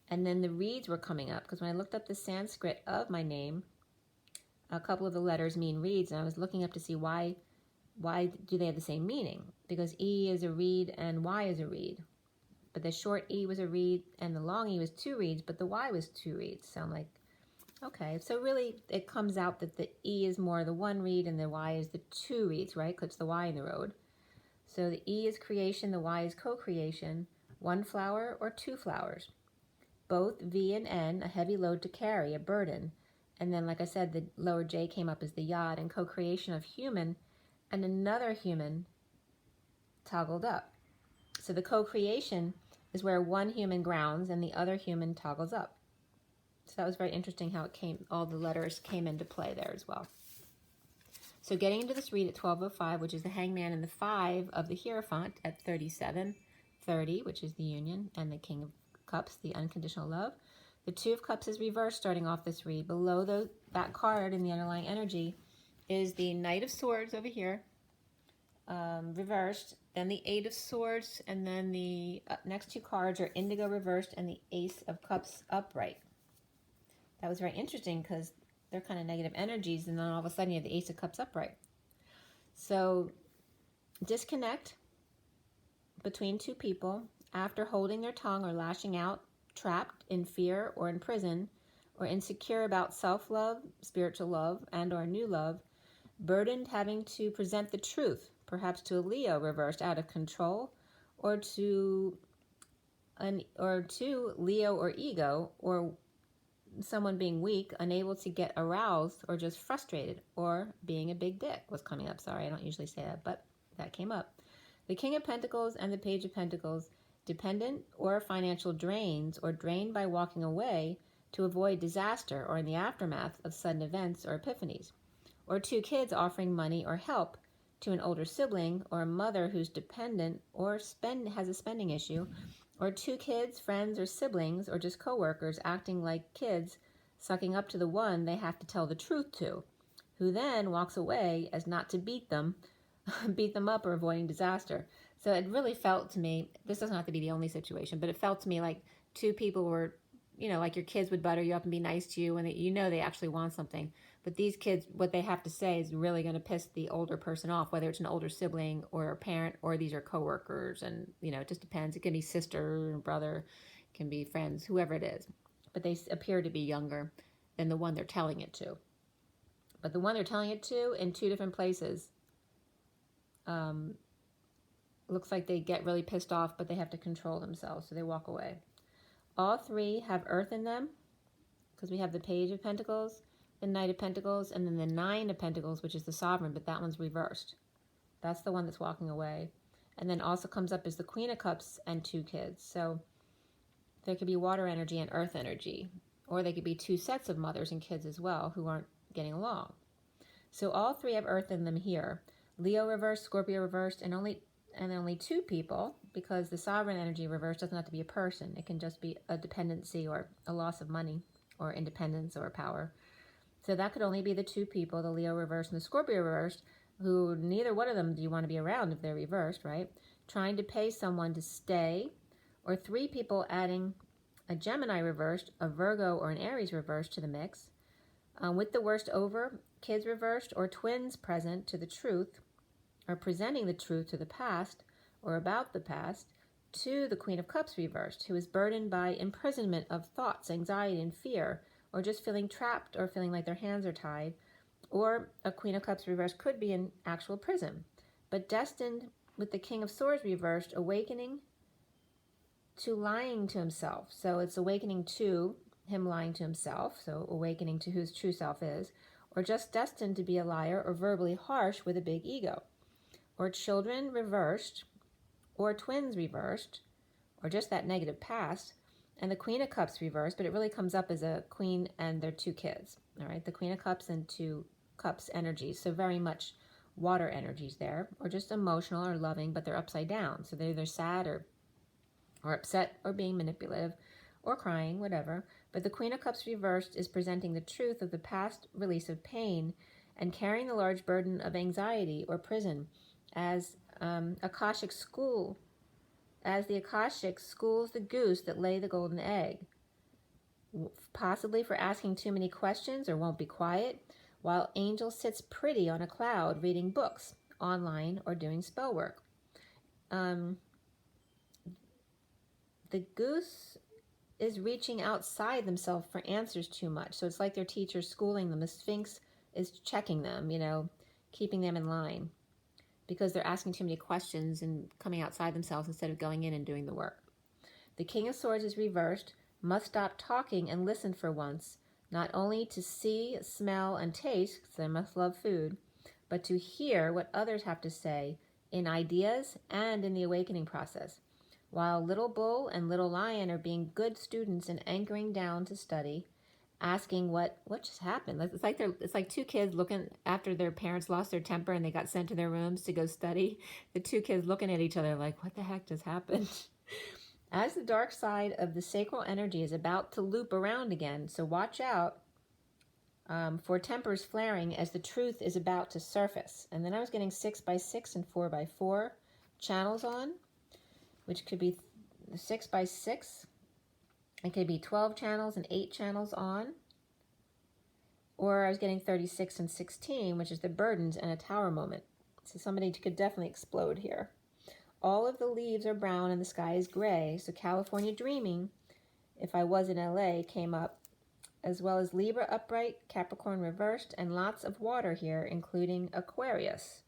And then the reeds were coming up, because when I looked up the Sanskrit of my name, a couple of the letters mean reeds, and I was looking up to see why do they have the same meaning? Because E is a reed and Y is a reed. But the short E was a reed and the long E was 2 reeds, but the Y was 2 reeds. So I'm like, okay. So really it comes out that the E is more the 1 reed and the Y is the 2 reeds, right? Because it's the Y in the road. So the E is creation, the Y is co-creation, 1 flower or 2 flowers. Both V and N, a heavy load to carry, a burden. And then, like I said, the lower J came up as the yod, and co-creation of human and another human toggled up. So the co-creation is where one human grounds and the other human toggles up. So that was very interesting how all the letters came into play there as well. So getting into this read at 12:05, which is the hangman and the 5 of the Hierophant at 37:30, which is the union, and the King of Cups, the unconditional love. The 2 of Cups is reversed starting off this read. Below that card in the underlying energy is the Knight of Swords over here, reversed, then the 8 of Swords, and then the next 2 cards are Indigo reversed and the Ace of Cups upright. That was very interesting because they're kind of negative energies, and then all of a sudden you have the Ace of Cups upright. So disconnect between 2 people after holding their tongue or lashing out, trapped in fear or in prison, or insecure about self-love, spiritual love, and or new love, burdened having to present the truth, perhaps to a Leo reversed out of control, or to Leo or ego, or someone being weak, unable to get aroused, or just frustrated, or being a big dick was coming up. Sorry, I don't usually say that, but that came up. The King of Pentacles and the Page of Pentacles, dependent or financial drains, or drained by walking away to avoid disaster or in the aftermath of sudden events or epiphanies. Or 2 kids offering money or help to an older sibling, or a mother who's dependent or has a spending issue, or 2 kids, friends, or siblings, or just co-workers acting like kids, sucking up to the one they have to tell the truth to, who then walks away as not to beat them up, or avoiding disaster. So it really felt to me, this doesn't have to be the only situation, but it felt to me like 2 people were, like your kids would butter you up and be nice to you, and they actually want something. But these kids, what they have to say is really going to piss the older person off, whether it's an older sibling or a parent, or these are coworkers, and it just depends. It can be sister or brother, it can be friends, whoever it is. But they appear to be younger than the one they're telling it to. But the one they're telling it to in 2 different places, looks like they get really pissed off, but they have to control themselves, so they walk away. All 3 have earth in them, because we have the Page of Pentacles, the Knight of Pentacles, and then the 9 of Pentacles, which is the Sovereign, but that one's reversed. That's the one that's walking away. And then also comes up as the Queen of Cups and 2 kids. So there could be water energy and earth energy, or they could be 2 sets of mothers and kids as well who aren't getting along. So all 3 have earth in them here. Leo reversed, Scorpio reversed, and only 2 people, because the sovereign energy reversed doesn't have to be a person. It can just be a dependency or a loss of money or independence or power. So that could only be the 2 people, the Leo reversed and the Scorpio reversed, who neither one of them do you want to be around if they're reversed, right? Trying to pay someone to stay, or 3 people adding a Gemini reversed, a Virgo or an Aries reversed to the mix. With the worst over, kids reversed, or twins present to the truth, or presenting the truth to the past or about the past, to the Queen of Cups reversed, who is burdened by imprisonment of thoughts, anxiety, and fear, or just feeling trapped or feeling like their hands are tied. Or a Queen of Cups reversed could be in actual prison, but destined with the King of Swords reversed, awakening to lying to himself. So it's awakening to him lying to himself, so awakening to who his true self is, or just destined to be a liar or verbally harsh with a big ego. Or children reversed, or twins reversed, or just that negative past, and the Queen of Cups reversed, but it really comes up as a queen and their 2 kids, all right? The Queen of Cups and 2 cups energies, so very much water energies there, or just emotional or loving, but they're upside down, so they're either sad or upset or being manipulative or crying, whatever. But the Queen of Cups reversed is presenting the truth of the past release of pain and carrying the large burden of anxiety or prison, as Akashic school, as the Akashic schools the goose that lay the golden egg, possibly for asking too many questions or won't be quiet, while Angel sits pretty on a cloud reading books, online, or doing spell work. The goose is reaching outside themselves for answers too much. So it's like their teacher schooling them. The Sphinx is checking them, keeping them in line, because they're asking too many questions and coming outside themselves instead of going in and doing the work. The King of Swords is reversed, must stop talking and listen for once, not only to see, smell, and taste, because they must love food, but to hear what others have to say in ideas and in the awakening process. While Little Bull and Little Lion are being good students and anchoring down to study, asking what just happened. It's like 2 kids looking after their parents lost their temper and they got sent to their rooms to go study. The 2 kids looking at each other like, what the heck just happened? As the dark side of the sacral energy is about to loop around again, so watch out for tempers flaring as the truth is about to surface. And then I was getting 6x6 and 4x4 channels on, which could be 6x6. It could be 12 channels and 8 channels on. Or I was getting 36 and 16, which is the burdens and a tower moment. So somebody could definitely explode here. All of the leaves are brown and the sky is gray. So California Dreaming, if I was in LA, came up, as well as Libra upright, Capricorn reversed, and lots of water here, including Aquarius.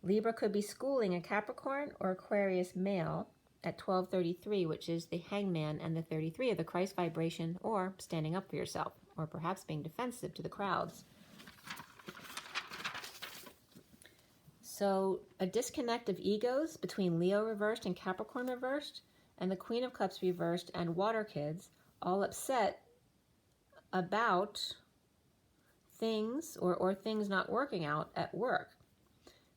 Libra could be schooling a Capricorn or Aquarius male at 1233, which is the hangman and the 33 of the Christ vibration, or standing up for yourself, or perhaps being defensive to the crowds. So a disconnect of egos between Leo reversed and Capricorn reversed, and the Queen of Cups reversed and water kids, all upset about things or things not working out at work,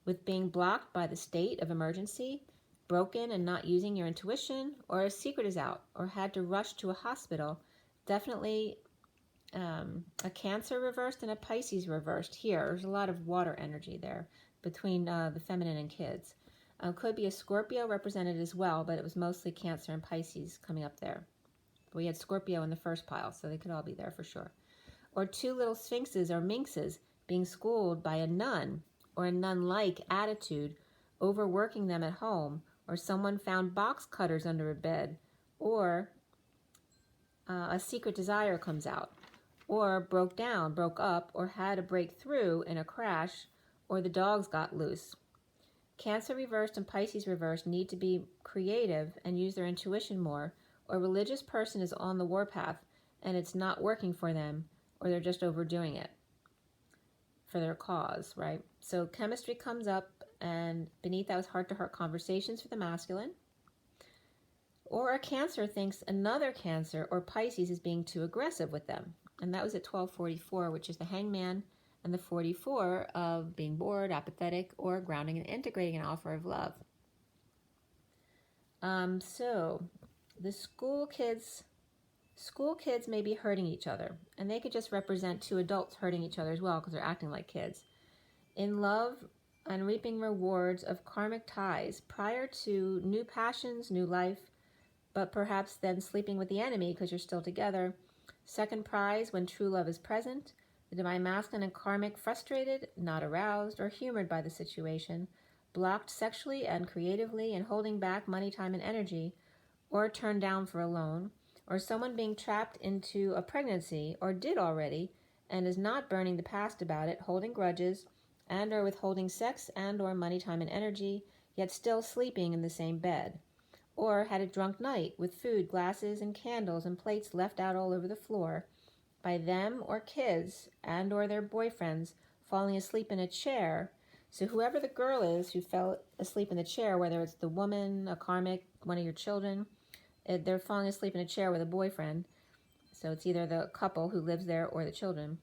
with being blocked by the state of emergency, broken and not using your intuition, or a secret is out, or had to rush to a hospital. Definitely a Cancer reversed and a Pisces reversed here. There's a lot of water energy there between the feminine and kids. Could be a Scorpio represented as well, but it was mostly Cancer and Pisces coming up there. But we had Scorpio in the first pile, so they could all be there for sure. Or 2 little sphinxes or minxes being schooled by a nun, or a nun-like attitude, overworking them at home, or someone found box cutters under a bed, or a secret desire comes out, or broke up, or had a breakthrough in a crash, or the dogs got loose. Cancer reversed and Pisces reversed need to be creative and use their intuition more, or a religious person is on the warpath and it's not working for them, or they're just overdoing it. for their cause, right? So chemistry comes up, and beneath that was heart-to-heart conversations for the masculine. Or a Cancer thinks another Cancer or Pisces is being too aggressive with them. And that was at 1244, which is the hangman, and the 44 of being bored, apathetic, or grounding and integrating an offer of love. So the school kids may be hurting each other, and they could just represent two adults hurting each other as well because they're acting like kids. In love and reaping rewards of karmic ties prior to new passions, new life, but perhaps then sleeping with the enemy because you're still together. Second prize when true love is present. The divine masculine and karmic frustrated, not aroused, or humored by the situation, blocked sexually and creatively and holding back money, time, and energy, or turned down for a loan, or someone being trapped into a pregnancy, or did already, and is not burning the past about it, holding grudges, and or withholding sex and or money, time, and energy, yet still sleeping in the same bed. Or had a drunk night with food, glasses, and candles and plates left out all over the floor by them or kids and or their boyfriends falling asleep in a chair. So whoever the girl is who fell asleep in the chair, whether it's the woman, a karmic, one of your children, they're falling asleep in a chair with a boyfriend. So it's either the couple who lives there or the children.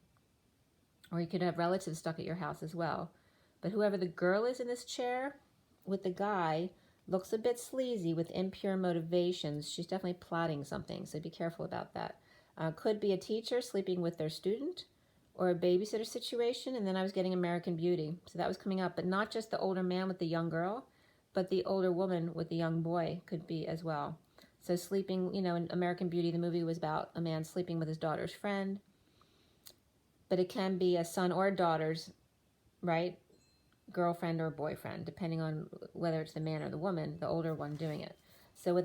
Or you could have relatives stuck at your house as well. But whoever the girl is in this chair with the guy looks a bit sleazy with impure motivations. She's definitely plotting something, so be careful about that. Could be a teacher sleeping with their student, or a babysitter situation. And then I was getting American Beauty, so that was coming up. But not just the older man with the young girl, but the older woman with the young boy could be as well. So sleeping, in American Beauty, the movie was about a man sleeping with his daughter's friend. But it can be a son or daughter's, right, girlfriend or boyfriend, depending on whether it's the man or the woman, the older one doing it. So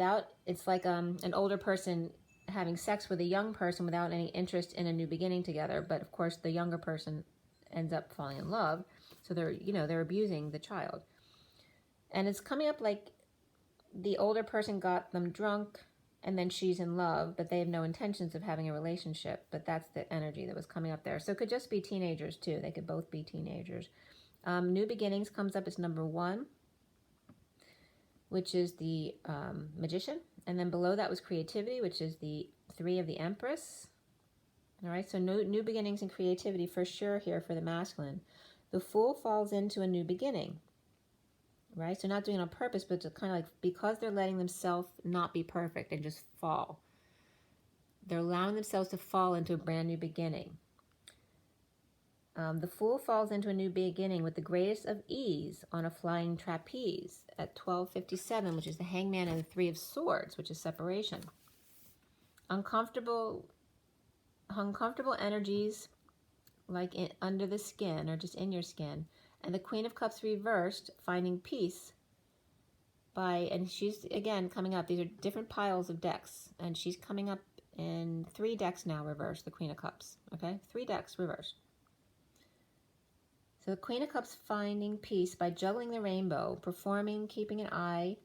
it's like an older person having sex with a young person without any interest in a new beginning together. But of course, the younger person ends up falling in love. So they're abusing the child. And it's coming up like the older person got them drunk and then she's in love, but they have no intentions of having a relationship. But that's the energy that was coming up there. So it could just be teenagers too. They could both be teenagers. New beginnings comes up as number 1, which is the magician. And then below that was creativity, which is the 3 of the Empress. All right, so new beginnings and creativity for sure here for the masculine. The Fool falls into a new beginning, right? So not doing it on purpose, but just kind of like because they're letting themselves not be perfect and just fall. They're allowing themselves to fall into a brand new beginning. The Fool falls into a new beginning with the greatest of ease on a flying trapeze at 1257, which is the hangman and the 3 of swords, which is separation. Uncomfortable energies like under the skin or just in your skin. And the Queen of Cups reversed, finding peace and she's again coming up. These are different piles of decks, and she's coming up in 3 decks now reversed, the Queen of Cups. Okay, 3 decks reversed. So the Queen of Cups finding peace by juggling the rainbow, performing, keeping an eye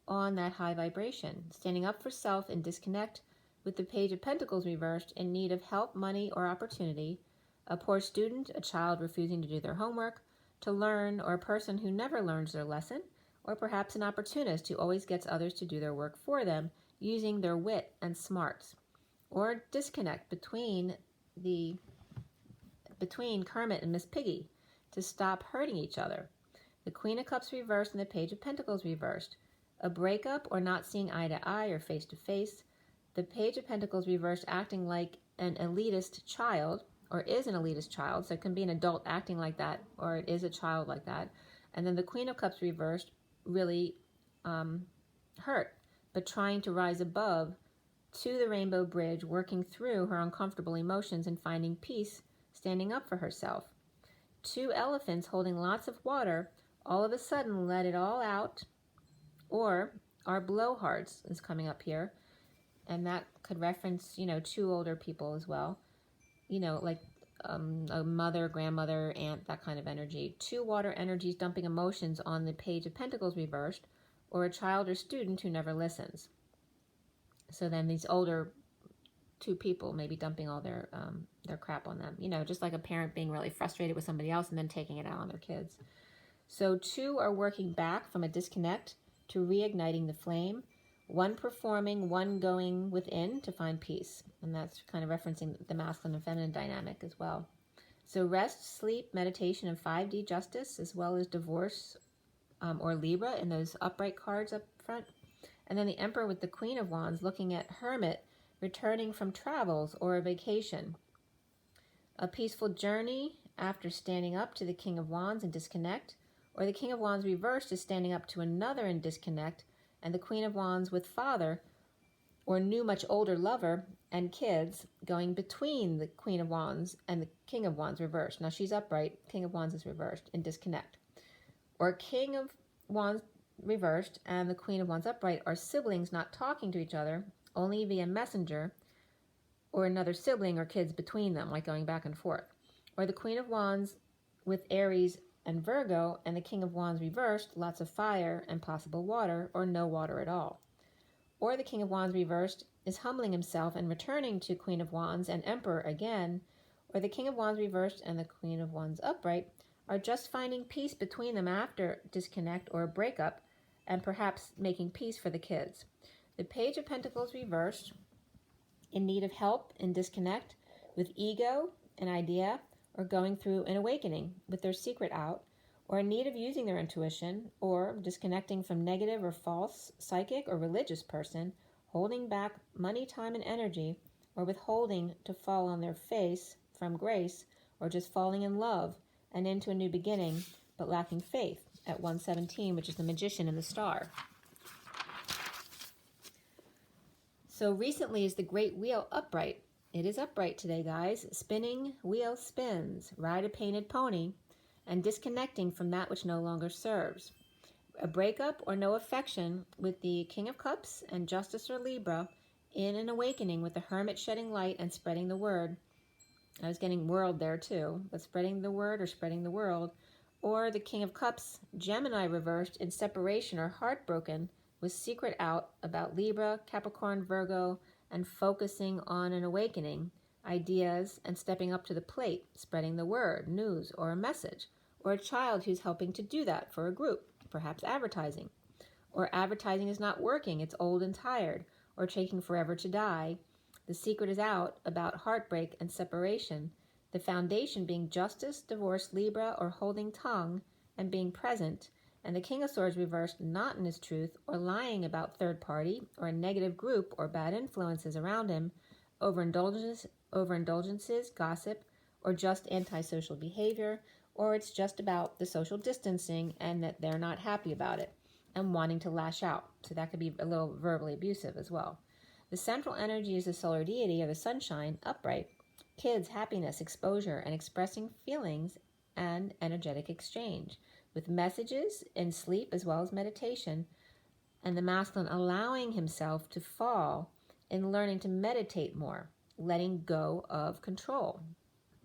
on that high vibration, standing up for self and disconnect with the Page of Pentacles reversed, in need of help, money, or opportunity, a poor student, a child refusing to do their homework, to learn, or a person who never learns their lesson, or perhaps an opportunist who always gets others to do their work for them using their wit and smarts, or disconnect between Kermit and Miss Piggy, to stop hurting each other. The Queen of Cups reversed and the Page of Pentacles reversed. A breakup or not seeing eye to eye or face to face. The Page of Pentacles reversed acting like an elitist child, or is an elitist child, so it can be an adult acting like that, or it is a child like that. And then the Queen of Cups reversed really hurt, but trying to rise above to the rainbow bridge, working through her uncomfortable emotions and finding peace, standing up for herself. 2 elephants holding lots of water all of a sudden let it all out, or our blowhards is coming up here, and that could reference 2 older people as well, like a mother, grandmother, aunt, that kind of energy. 2 water energies dumping emotions on the Page of Pentacles reversed, or a child or student who never listens. So then these older two people maybe dumping all their crap on them. You know, just like a parent being really frustrated with somebody else and then taking it out on their kids. So two are working back from a disconnect to reigniting the flame. One performing, one going within to find peace. And that's kind of referencing the masculine and feminine dynamic as well. So rest, sleep, meditation, and 5D justice, as well as divorce or Libra in those upright cards up front. And then the Emperor with the Queen of Wands looking at Hermit, returning from travels or a vacation. A peaceful journey after standing up to the King of Wands in disconnect, or the King of Wands reversed is standing up to another in disconnect, and the Queen of Wands with father or new much older lover and kids going between the Queen of Wands and the King of Wands reversed. Now she's upright, King of Wands is reversed in disconnect. Or King of Wands reversed and the Queen of Wands upright are siblings not talking to each other, only via messenger, or another sibling or kids between them, like going back and forth. Or the Queen of Wands with Aries and Virgo and the King of Wands reversed, lots of fire and possible water, or no water at all. Or the King of Wands reversed is humbling himself and returning to Queen of Wands and Emperor again. Or the King of Wands reversed and the Queen of Wands upright are just finding peace between them after disconnect or a breakup, and perhaps making peace for the kids. The Page of Pentacles reversed, in need of help in disconnect, with ego, an idea, or going through an awakening with their secret out, or in need of using their intuition, or disconnecting from negative or false psychic or religious person, holding back money, time, and energy, or withholding to fall on their face from grace, or just falling in love and into a new beginning, but lacking faith at 117, which is the Magician and the Star. So recently is the Great Wheel upright. It is upright today, guys. Spinning wheel spins, ride a painted pony, and disconnecting from that which no longer serves. A breakup or no affection with the King of Cups and Justice or Libra in an awakening with the Hermit shedding light and spreading the word. I was getting world there too, but spreading the word or spreading the world. Or the King of Cups, Gemini reversed in separation or heartbroken with secret out about Libra, Capricorn, Virgo, and focusing on an awakening, ideas, and stepping up to the plate, spreading the word, news, or a message. Or a child who's helping to do that for a group, perhaps advertising. Or advertising is not working, it's old and tired, or taking forever to die. The secret is out about heartbreak and separation, the foundation being justice, divorce, Libra, or holding tongue and being present, and the King of Swords reversed not in his truth or lying about third party or a negative group or bad influences around him, overindulgences, gossip, or just antisocial behavior, or it's just about the social distancing and that they're not happy about it and wanting to lash out. So that could be a little verbally abusive as well. The central energy is the solar deity or the sunshine, upright. Kids, happiness, exposure, and expressing feelings and energetic exchange, with messages in sleep as well as meditation, and the masculine allowing himself to fall in learning to meditate more, letting go of control.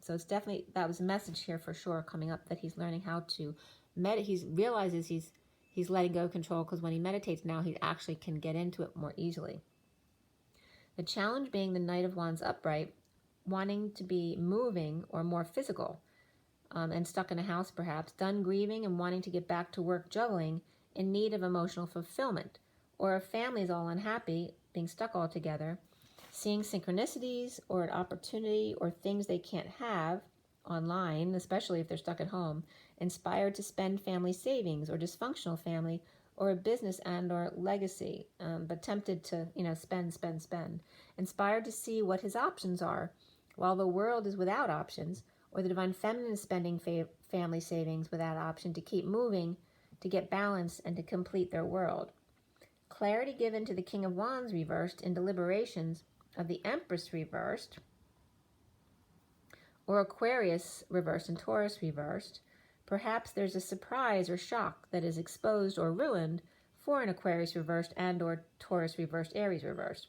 So it's definitely, that was a message here for sure coming up, that he's learning how to meditate. He realizes he's letting go of control because when he meditates now, he actually can get into it more easily. The challenge being the Knight of Wands upright, wanting to be moving or more physical, and stuck in a house perhaps, done grieving and wanting to get back to work juggling, in need of emotional fulfillment, or if families all unhappy, being stuck all together, seeing synchronicities or an opportunity or things they can't have online, especially if they're stuck at home, inspired to spend family savings or dysfunctional family or a business and or legacy, but tempted to, spend, inspired to see what his options are, while the world is without options, or the divine feminine is spending family savings without option to keep moving, to get balance and to complete their world. Clarity given to the King of Wands reversed in deliberations of the Empress reversed, or Aquarius reversed and Taurus reversed. Perhaps there's a surprise or shock that is exposed or ruined for an Aquarius reversed and or Taurus reversed, Aries reversed,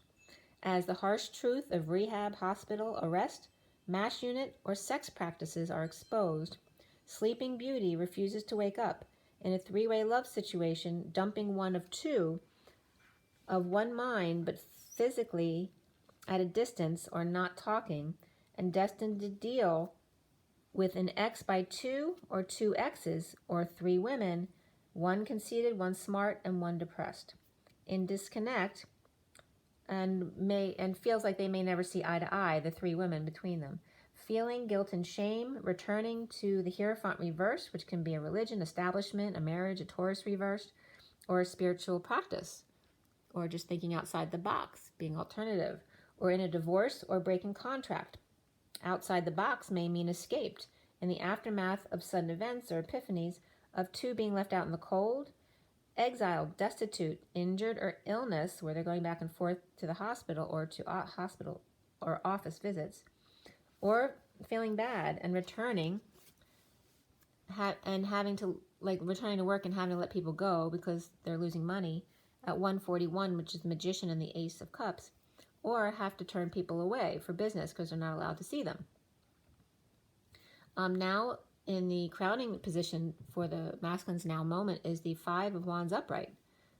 as the harsh truth of rehab, hospital, arrest, mass unit, or sex practices are exposed. Sleeping Beauty refuses to wake up in a three-way love situation, dumping one of two of one mind, but physically at a distance or not talking, and destined to deal with an X by 2 or 2 X's or 3 women, one conceited, one smart, and one depressed. In disconnect, and feels like they may never see eye to eye, the 3 women between them. Feeling guilt and shame, returning to the Hierophant reversed, which can be a religion, establishment, a marriage, a Taurus reversed, or a spiritual practice, or just thinking outside the box, being alternative, or in a divorce or breaking contract. Outside the box may mean escaped, in the aftermath of sudden events or epiphanies of 2 being left out in the cold, exiled, destitute, injured, or illness, where they're going back and forth to the hospital or to hospital or office visits, or feeling bad and returning and having to, like, returning to work and having to let people go because they're losing money at 141, which is the Magician and the Ace of Cups, or have to turn people away for business because they're not allowed to see them. Now, in the crowning position for the masculine's now moment is the 5 of Wands upright.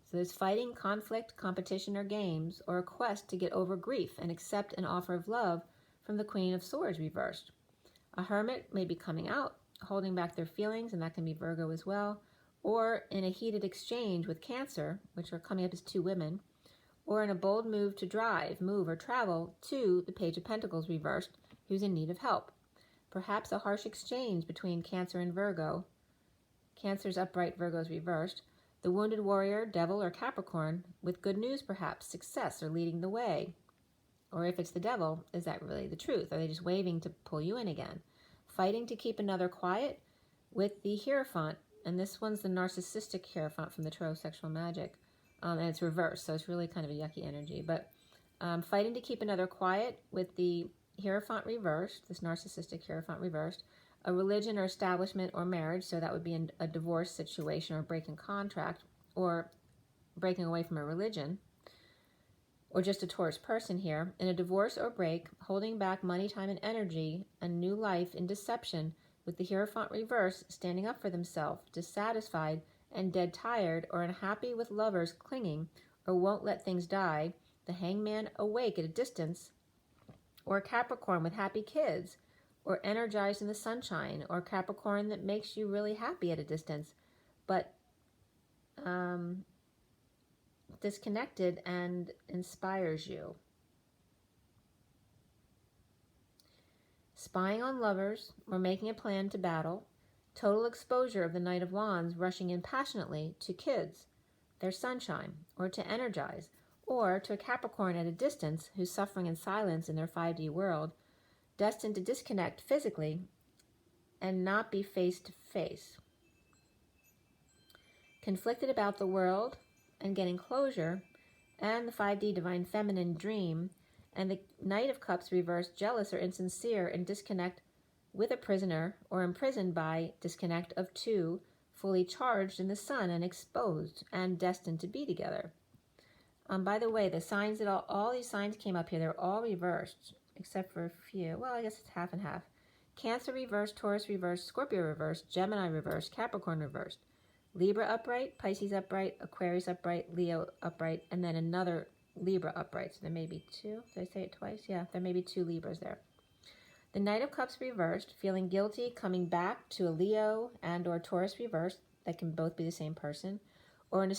So there's fighting, conflict, competition, or games, or a quest to get over grief and accept an offer of love from the Queen of Swords reversed. A hermit may be coming out, holding back their feelings, and that can be Virgo as well, or in a heated exchange with Cancer, which are coming up as 2 women, or in a bold move to drive, move, or travel to the Page of Pentacles reversed, who's in need of help. Perhaps a harsh exchange between Cancer and Virgo. Cancer's upright, Virgo's reversed. The wounded warrior, Devil, or Capricorn, with good news perhaps, success, or leading the way. Or if it's the Devil, is that really the truth? Are they just waving to pull you in again? Fighting to keep another quiet with the Hierophant, and this one's the narcissistic Hierophant from the Tarot of Sexual Magic, and it's reversed, so it's really kind of a yucky energy. But fighting to keep another quiet with the Hierophant reversed, this narcissistic Hierophant reversed, a religion or establishment or marriage, so that would be in a divorce situation or breaking contract or breaking away from a religion, or just a Taurus person here. In a divorce or break, holding back money, time, and energy, a new life in deception with the Hierophant reverse, standing up for themselves, dissatisfied and dead tired, or unhappy with lovers clinging or won't let things die, the Hangman awake at a distance, or Capricorn with happy kids, or energized in the sunshine, or Capricorn that makes you really happy at a distance, but disconnected and inspires you. Spying on lovers or making a plan to battle, total exposure of the Knight of Wands rushing in passionately to kids, their sunshine, or to energize, or to a Capricorn at a distance who's suffering in silence in their 5D world, destined to disconnect physically and not be face to face. Conflicted about the world and getting closure, and the 5D Divine Feminine dream, and the Knight of Cups reversed, jealous or insincere, and disconnect with a prisoner or imprisoned by disconnect of 2, fully charged in the sun and exposed and destined to be together. By the way, the signs that all these signs came up here, they're all reversed, except for a few. Well, I guess it's half and half. Cancer reversed, Taurus reversed, Scorpio reversed, Gemini reversed, Capricorn reversed, Libra upright, Pisces upright, Aquarius upright, Leo upright, and then another Libra upright. So there may be 2. Did I say it twice? Yeah, there may be 2 Libras there. The Knight of Cups reversed, feeling guilty, coming back to a Leo and or Taurus reversed, that can both be the same person, or in